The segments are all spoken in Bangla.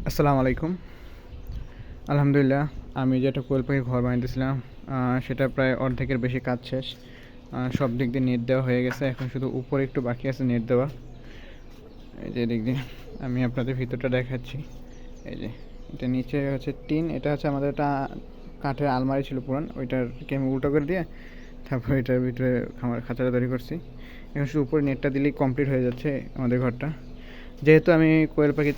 আসসালামু আলাইকুম। আলহামদুলিল্লাহ, আমি যেটা কোয়েল পাখির ঘর বানাইতেছিলাম সেটা প্রায় অর্ধেকের বেশি কাজ শেষ। সব দিক দিয়ে নেট দেওয়া হয়ে গেছে, এখন শুধু উপরে একটু বাকি আছে নেট দেওয়া। এই যে দিক দিয়ে আমি আপনাদের ভিতরটা দেখাচ্ছি। এই যে এটা নিচে হচ্ছে টিন, এটা হচ্ছে আমাদের একটা কাঠের আলমারি ছিল পুরান, ওইটাকে আমি উল্টো করে দিয়ে তারপর এটার ভিতরে খাঁচাটা তৈরি করছি। এখন শুধু উপরে নেটটা দিলেই কমপ্লিট হয়ে যাচ্ছে আমাদের ঘরটা। যেহেতু আমি কোয়েল পাখি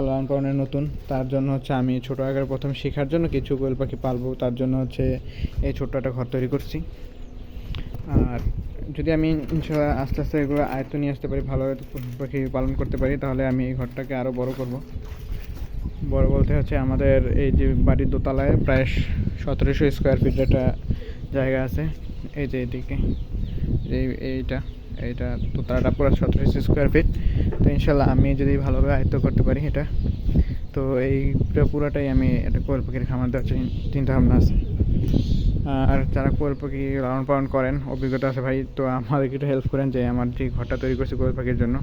লালন পালনের নতুন, তার জন্য হচ্ছে আমি ছোটো আকারে প্রথম শেখার জন্য কিছু কোয়েল পাখি পালবো, তার জন্য হচ্ছে এই ছোট্ট একটা ঘর তৈরি করছি। আর যদি আমি ইনশাল্লাহ আস্তে আস্তে এগুলো আয়ত্ত নিয়ে আসতে পারি, ভালোভাবে পাখি পালন করতে পারি, তাহলে আমি এই ঘরটাকে আরও বড় করব। বড় বলতে হচ্ছে আমাদের এই যে বাড়ির দোতলায় প্রায় 1700 স্কোয়ার ফিট একটা জায়গা আছে। এই যে এদিকে এইটা এইটা দোতলাটা পুরো 1700 স্কোয়ার ফিট। তো ইনশাল্লাহ আমি যদি ভালোভাবে আয়ত্ত করতে পারি এটা, তো এইটা পুরোটাই আমি একটা কোয়েল পাখির খামার দেওয়ার চিন্তা ভাবনা আছে। আর যারা কোয়েল পাখি লালন পালন করেন, অভিজ্ঞতা আছে ভাই, তো আমাদেরকে একটু হেল্প করেন যে আমার যে ঘরটা তৈরি করছি কোয়েল পাখির জন্য,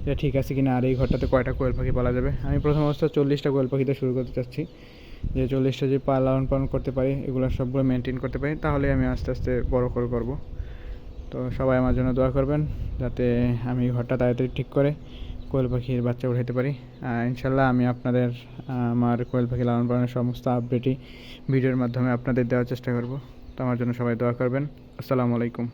এটা ঠিক আছে কিনা, আর এই ঘরটাতে কয়টা কোয়েল পাখি পালা যাবে। আমি প্রথম অবস্থা 40টা কোয়েল পাখিতে শুরু করতে চাচ্ছি, যে 40টা যে লালন পালন করতে পারি, এগুলো সবগুলো মেনটেন করতে পারি, তাহলে আমি আস্তে আস্তে বড় করে করবো। তো সবাই আমার জন্য দোয়া করবেন, যাতে আমি ঘরটা তাড়াতাড়ি ঠিক করে কোয়েল পাখির বাচ্চা উঠাতে পারি। ইনশাল্লাহ আমি আপনাদের আমার কোয়েল পাখি লালন পালনের সমস্ত আপডেটই ভিডিওর মাধ্যমে আপনাদের দেওয়ার চেষ্টা করব। তো আমার জন্য সবাই দোয়া করবেন। আসসালামু আলাইকুম।